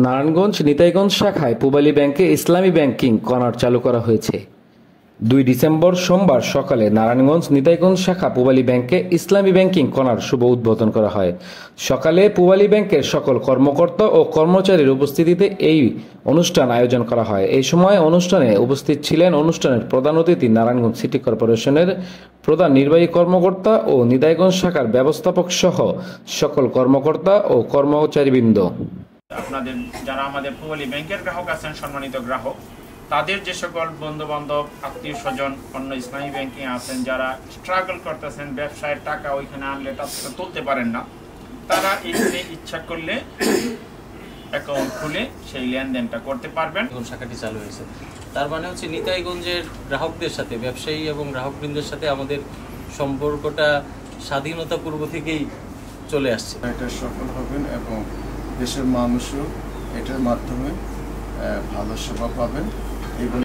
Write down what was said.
নারায়ণগঞ্জ নিতাইগঞ্জ শাখায় পূবালী ব্যাংকে ইসলামী banking corner চালু করা হয়েছে। 2 ডিসেম্বর সোমবার সকালে নারায়ণগঞ্জ নিতাইগঞ্জ শাখা পূবালী ব্যাংকে ইসলামী ব্যাংকিং কর্নার শুভ উদ্বোধন করা হয়। সকালে পূবালী ব্যাংকের সকল কর্মকর্তা ও কর্মচারীর উপস্থিতিতে এই অনুষ্ঠান আয়োজন করা হয়। এই সময় অনুষ্ঠানে উপস্থিত ছিলেন অনুষ্ঠানের প্রধান অতিথি নারায়ণগঞ্জ সিটি কর্পোরেশনের প্রধান নির্বাহী কর্মকর্তা ও নিতাইগঞ্জ শাখার ব্যবস্থাপক সহ সকল কর্মকর্তা ও কর্মচারীবৃন্দ। আপনাদের যারা আমাদের পূবালী ব্যাংকের গ্রাহক আছেন, সম্মানিত গ্রাহক, তাদের যে সকল বন্ধু বান্ধব, আত্মীয় স্বজন অন্য ইসলামী ব্যাংকিং আছেন, যারা স্ট্রাগল করতেছেন, ব্যবসায়ের টাকা ওইখানে আনলে টাকা তুলতে পারেন না, তারা এখানে ইচ্ছা করলে অ্যাকাউন্ট খুলে সেই লেনদেনটা করতে পারবেন। শাখাটি চালু হয়েছে, তার মানে হচ্ছে নিতাইগঞ্জের গ্রাহকদের সাথে, ব্যবসায়ী এবং গ্রাহকবৃন্দের সাথে আমাদের সম্পর্কটা স্বাধীনতা পূর্ব থেকেই চলে আসছে। এটা সফল হবেন এবং দেশের মানুষও এটার মাধ্যমে ভালো সেবা পাবেন।